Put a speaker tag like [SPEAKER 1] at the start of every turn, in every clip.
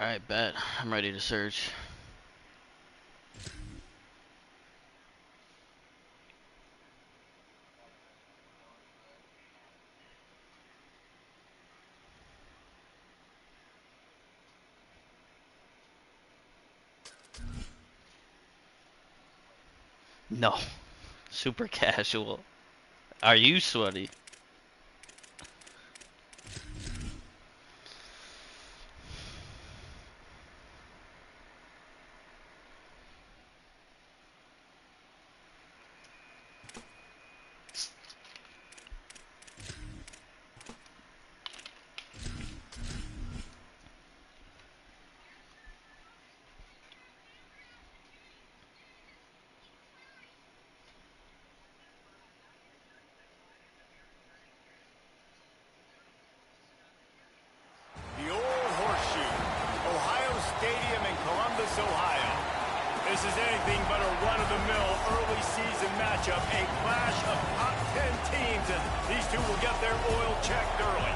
[SPEAKER 1] Alright, bet. I'm ready to search. No. Super casual. Are you sweaty?
[SPEAKER 2] The old horseshoe, Ohio Stadium in Columbus, Ohio. This is anything but a run-of-the-mill early season matchup, a clash of top 10 teams, and these two will get their oil checked early.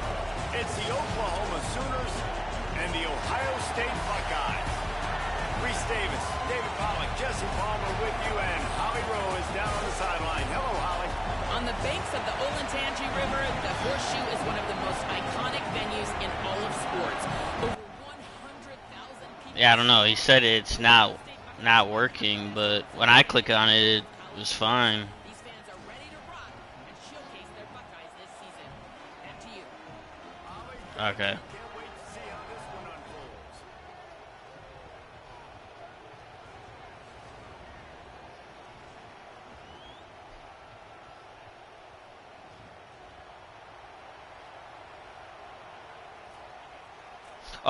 [SPEAKER 2] It's the Oklahoma Sooners and the Ohio State Buckeyes. Reese Davis, David Pollack, Jesse Palmer with you, and Holly Rowe is down on the sideline. Hello, Holly.
[SPEAKER 3] On the banks of the Olentangy River, the Horseshoe is one of the most iconic venues in all of sports. Over 100,000 people.
[SPEAKER 1] Yeah, I don't know. He said it's not working, but when I click on it, it was fine.
[SPEAKER 3] These fans are ready to rock and showcase their Buckeyes this season. And to you.
[SPEAKER 1] Okay.
[SPEAKER 2] Can't wait to see how this one unfolds.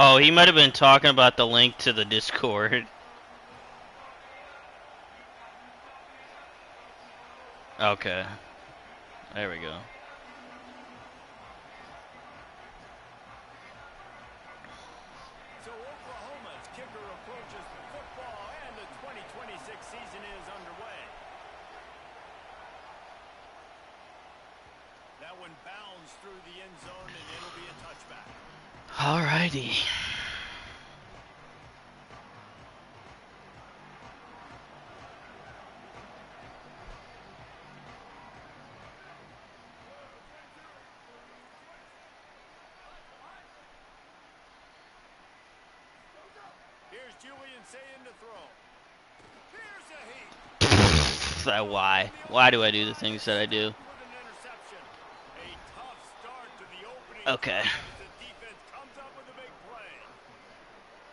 [SPEAKER 1] Oh, he might have been talking about the link to the Discord. Okay. There we go.
[SPEAKER 2] So Oklahoma's kicker approaches football, and the 2026 season is underway. That one bounds through the end zone, and it'll be a touchback.
[SPEAKER 1] Alrighty.
[SPEAKER 2] Here's Julian saying to throw. Here's a heat.
[SPEAKER 1] That why? Why do I do the things that I do?
[SPEAKER 2] With an interception. A tough start to the opening
[SPEAKER 1] Okay.
[SPEAKER 2] drive as the defense comes up with a big play.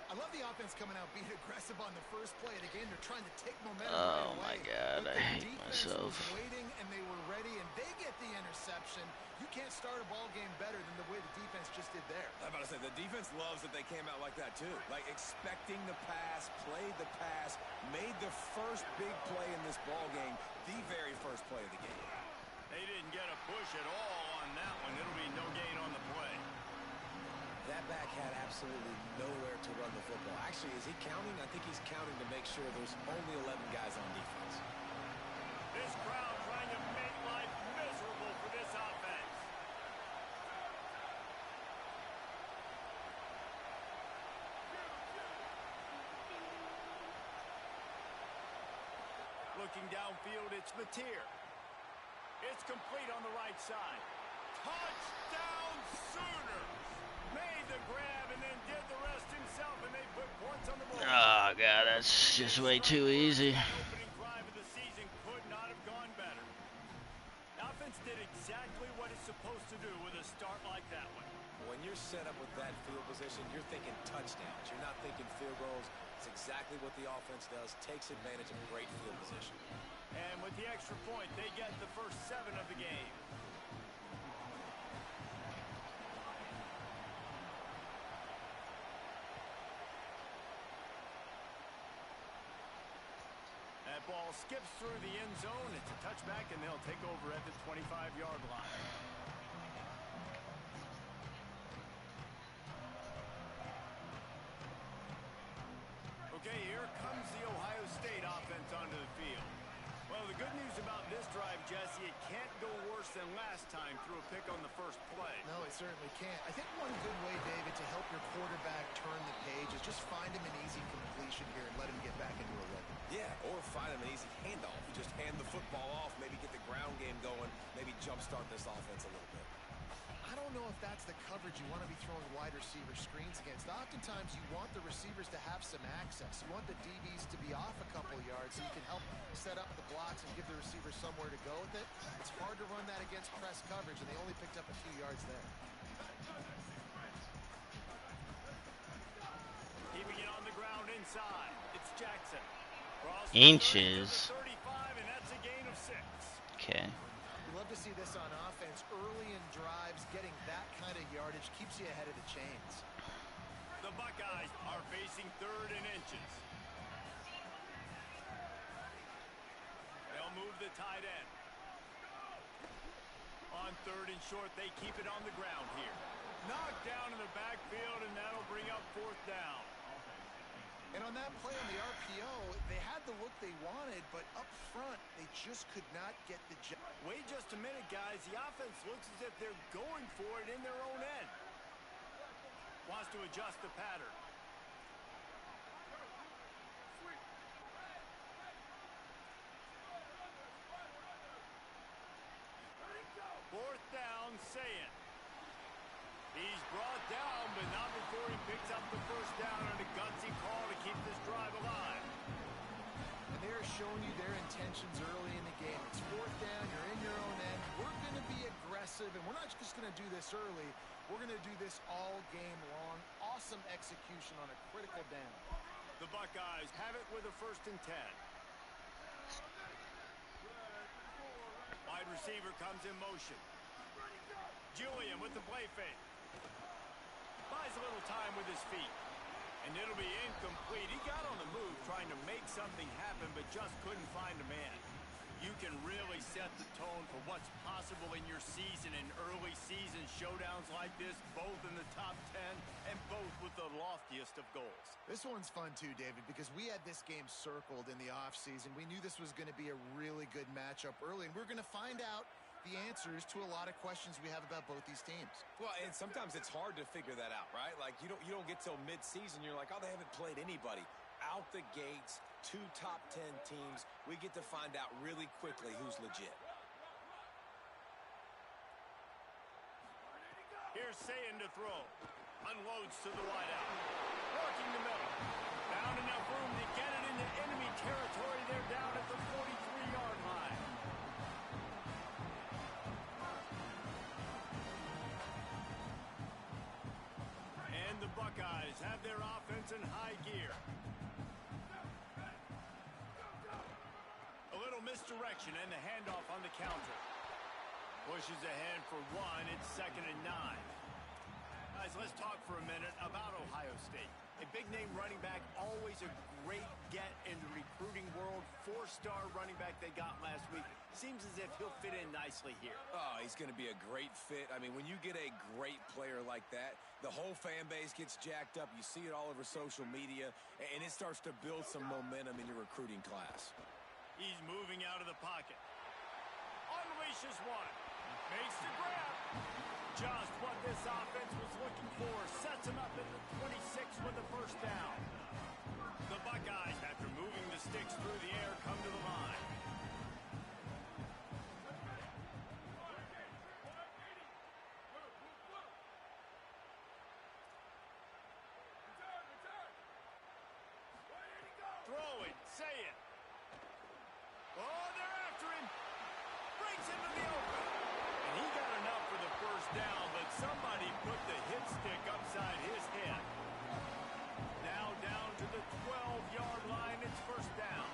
[SPEAKER 4] I love the offense coming out being aggressive on the first play of the game. They're trying to take momentum
[SPEAKER 1] Oh
[SPEAKER 4] right
[SPEAKER 1] my
[SPEAKER 4] away.
[SPEAKER 1] God,
[SPEAKER 4] But
[SPEAKER 1] I
[SPEAKER 4] the
[SPEAKER 1] hate
[SPEAKER 4] defense
[SPEAKER 1] myself.
[SPEAKER 4] was waiting and they were ready and they get the interception. You can't start a ball game better than the way the defense just did there.
[SPEAKER 5] I'm about to say, the defense loves that they came out like that, too. Like, expecting the pass, played the pass, made the first big play in this ball game, the very first play of the game.
[SPEAKER 2] They didn't get a push at all on that one. It'll be no gain on the play.
[SPEAKER 5] That back had absolutely nowhere to run the football. Actually, is he counting? I think he's counting to make sure there's only 11 guys on defense.
[SPEAKER 2] This crowd trying to make life miserable for this offense. Looking downfield, it's Mateer. It's complete on the right side. Touchdown Sooners! Made the grab and then did the rest himself, and they put points on the board.
[SPEAKER 1] Oh God, that's just way too easy.
[SPEAKER 2] Opening drive of the season could not have gone better. The offense did exactly what it's supposed to do with a start like that one.
[SPEAKER 5] When you're set up with that field position, you're thinking touchdowns. You're not thinking field goals. It's exactly what the offense does. Takes advantage of great field position.
[SPEAKER 2] And with the extra point, they get the first 7 of the game. That ball skips through the end zone. It's a touchback, and they'll take over at the 25-yard line. Okay, here comes the Ohio State offense onto the field. Well, the good news about this drive, Jesse, it can't go worse worse than last time through a pick on the first play.
[SPEAKER 4] No, it certainly can't. I think one good way, David, to help your quarterback turn the page is just find him an easy completion here and let him get back into a rhythm.
[SPEAKER 5] Yeah, or find him an easy handoff. Just hand the football off, maybe get the ground game going, maybe jumpstart this offense a little bit.
[SPEAKER 4] I don't know if that's the coverage you want to be throwing wide receiver screens against. Oftentimes, you want the receivers to have some access. You want the DBs to be off a couple yards so you can help set up the blocks and give the receiver somewhere to go with it. It's hard to run that against press coverage, and they only picked up a few yards there.
[SPEAKER 2] Keeping it on the ground inside. It's Jackson.
[SPEAKER 1] Inches.
[SPEAKER 2] 35, and that's a gain of 6.
[SPEAKER 1] Okay.
[SPEAKER 4] We love to see this on offense. Early in drives, getting that kind of yardage keeps you ahead of the chains.
[SPEAKER 2] The Buckeyes are facing 3rd and inches. They'll move the tight end. On 3rd and short, they keep it on the ground here. Knocked down in the backfield, and that'll bring up 4th down.
[SPEAKER 4] And on that play on the RPO, they had the look they wanted, but up front, they just could not get the job.
[SPEAKER 2] Wait just a minute, guys. The offense looks as if they're going for it in their own end. Wants to adjust the pattern. Fourth down, Sayin. He's brought down, but not before he picks up the first down on a gutsy call to keep this drive alive.
[SPEAKER 4] And they're showing you their intentions early in the game. It's 4th down, you're in your own end. We're going to be aggressive, and we're not just going to do this early. We're going to do this all game long. Awesome execution on a critical down.
[SPEAKER 2] The Buckeyes have it with a 1st and 10. Wide receiver comes in motion. Julian with the play fake. Buys a little time with his feet. And it'll be incomplete. He got on the move trying to make something happen, but just couldn't find a man. You can really set the tone for what's possible in your season in early season showdowns like this, both in the top 10 and both with the loftiest of goals.
[SPEAKER 4] This one's fun too, David, because we had this game circled in the offseason. We knew this was going to be a really good matchup early, and we're going to find out the answers to a lot of questions we have about both these teams.
[SPEAKER 5] Well, and sometimes it's hard to figure that out, right? Like, you don't get till mid-season, you're like, oh, they haven't played anybody. Out the gates, 2 top 10 teams. We get to find out really quickly who's legit.
[SPEAKER 2] Here's Sayin to throw. Unloads to the wideout. Working the middle. Found enough room to get it into enemy territory. They're down at the 43-yard line. And the Buckeyes have their offense in high gear. A little misdirection and the handoff on the counter. Pushes ahead for 1. It's 2nd and 9. Guys, let's talk for a minute about Ohio State. A big-name running back, always a great get in the recruiting world. 4-star running back they got last week. Seems as if he'll fit in nicely here.
[SPEAKER 5] Oh, he's going to be a great fit. I mean, when you get a great player like that, the whole fan base gets jacked up. You see it all over social media, and it starts to build some momentum in your recruiting class.
[SPEAKER 2] He's moving out of the pocket. Unleashes one. Makes the grab. Just what this offense was looking for. Sets him up at the 26 with the first down. The Buckeyes, after moving the sticks through the air, come to the line. Throw it. Say it. Oh, they're after him. Breaks into the open. And he got enough for the first down, but somebody put the hit stick upside his head. Now down to the 12-yard line. It's first down.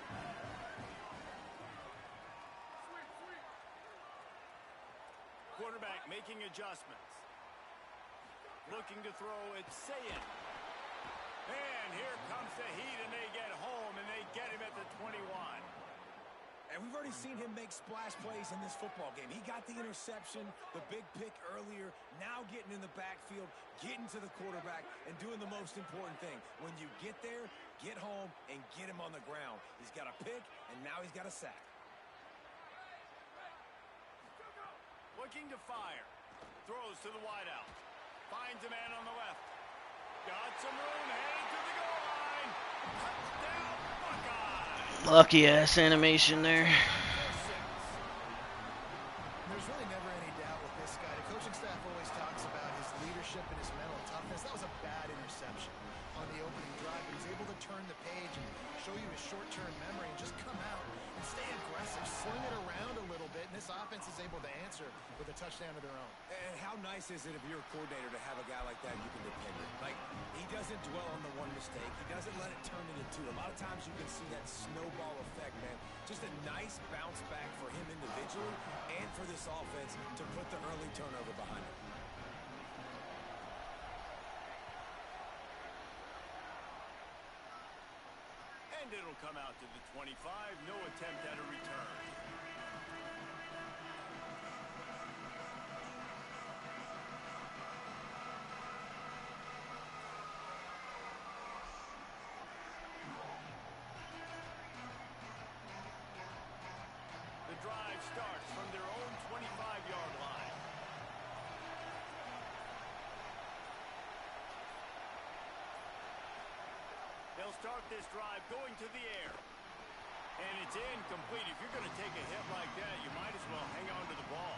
[SPEAKER 2] Quarterback making adjustments. Looking to throw. It's Sayin. And here comes the heat, and they get home, and they get him at the 21.
[SPEAKER 5] And we've already seen him make splash plays in this football game. He got the interception, the big pick earlier, now getting in the backfield, getting to the quarterback, and doing the most important thing. When you get there, get home, and get him on the ground. He's got a pick, and now he's got a sack.
[SPEAKER 2] looking to fire. Throws to the wideout. Finds a man on the left. Got some room, headed to the goal line. Touchdown, Buckeyes.
[SPEAKER 1] Lucky ass animation there.
[SPEAKER 4] There's really never any doubt with this guy. The coaching staff always talks about his leadership and his mental toughness. That was a bad interception on the opening drive. He was able to turn the page and show you his short-term memory and just come out and stay aggressive, sling it around a little bit, and this offense is able to answer with a touchdown of their own.
[SPEAKER 5] And how nice is it if you're a coordinator to have a guy like that you can depend on? Like, he doesn't dwell on the one mistake. He doesn't let it turn into two. A lot of times you can see that snowball effect, man. Just a nice bounce back for him individually and for this offense to put the early turnover behind him.
[SPEAKER 2] And it'll come out to the 25. No attempt at a return. The drive starts from their own 25-yard line. They'll start this drive going to the air. And it's incomplete. If you're going to take a hit like that, you might as well hang on to the ball.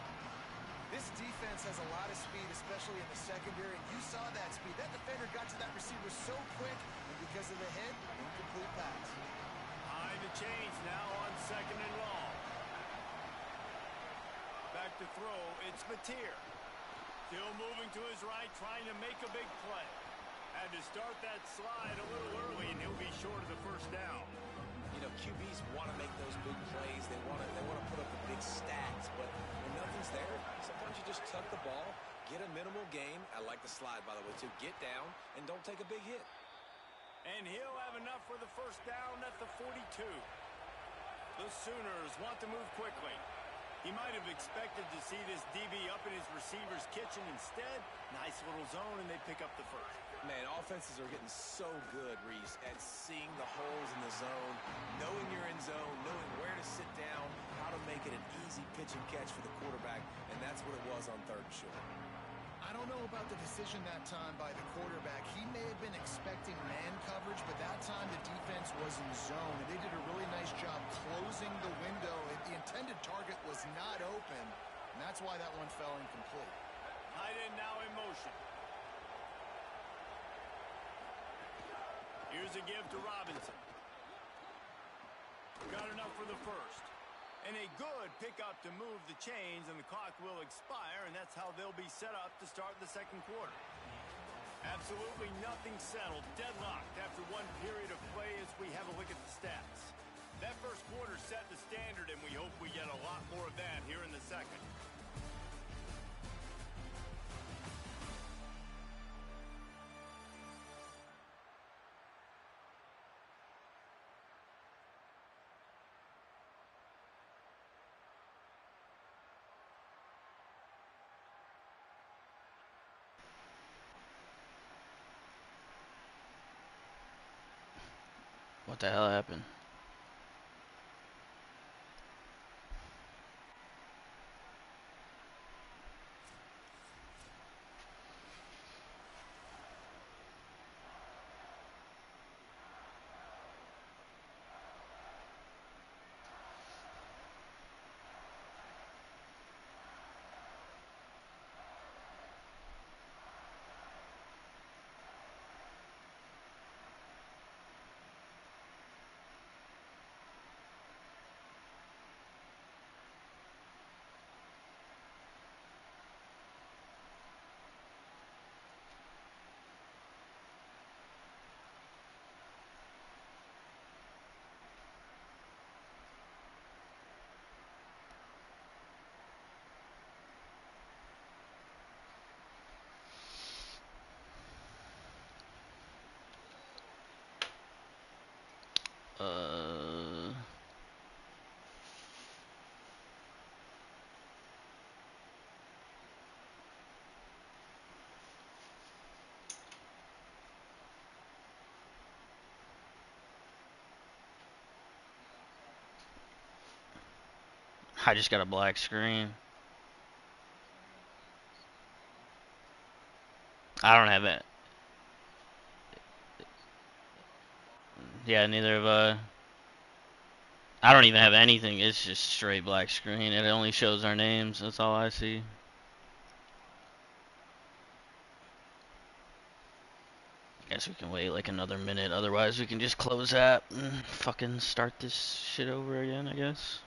[SPEAKER 4] This defense has a lot of speed, especially in the secondary, and you saw that speed. That defender got to that receiver so quick, and because of the hit, incomplete pass.
[SPEAKER 2] Behind the chains now on 2nd and long. Back to throw, it's Mateer. Still moving to his right, trying to make a big play. Had to start that slide a little early, and he'll be short of the first down.
[SPEAKER 5] You know, QBs want to make those big plays. They want to put up the big stats, but when nothing's there, sometimes you just tuck the ball, get a minimal gain. I like the slide, by the way, too. Get down and don't take a big hit.
[SPEAKER 2] And he'll have enough for the first down at the 42. The Sooners want to move quickly. He might have expected to see this DB up in his receiver's kitchen. Instead, nice little zone, and they pick up the first.
[SPEAKER 5] Man, offenses are getting so good, Reese, at seeing the holes in the zone, knowing you're in zone, knowing where to sit down, how to make it an easy pitch and catch for the quarterback, and that's what it was on 3rd and short.
[SPEAKER 4] I don't know about the decision that time by the quarterback. He may have been expecting man coverage, but that time the defense was in zone, and they did a really nice job closing the window. The intended target was not open, and that's why that one fell incomplete.
[SPEAKER 2] Tight end now in motion. Here's a give to Robinson. Got enough for the first. And a good pickup to move the chains, and the clock will expire, and that's how they'll be set up to start the 2nd quarter. Absolutely nothing settled, deadlocked after one period of play as we have a look at the stats. That first quarter set the standard, and we hope we get a lot more of that here in the second.
[SPEAKER 1] What the hell happened? I just got a black screen. I don't have it. Yeah, neither of I don't even have anything. It's just straight black screen. It only shows our names. That's all I see. Guess we can wait like another minute. Otherwise, we can just close that and fucking start this shit over again, I guess.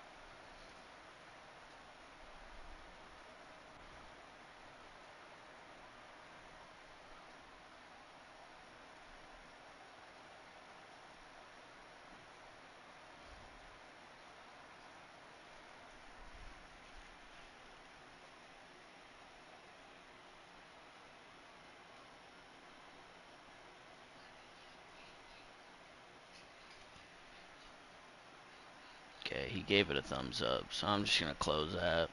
[SPEAKER 1] Okay, he gave it a thumbs up, so I'm just gonna close that.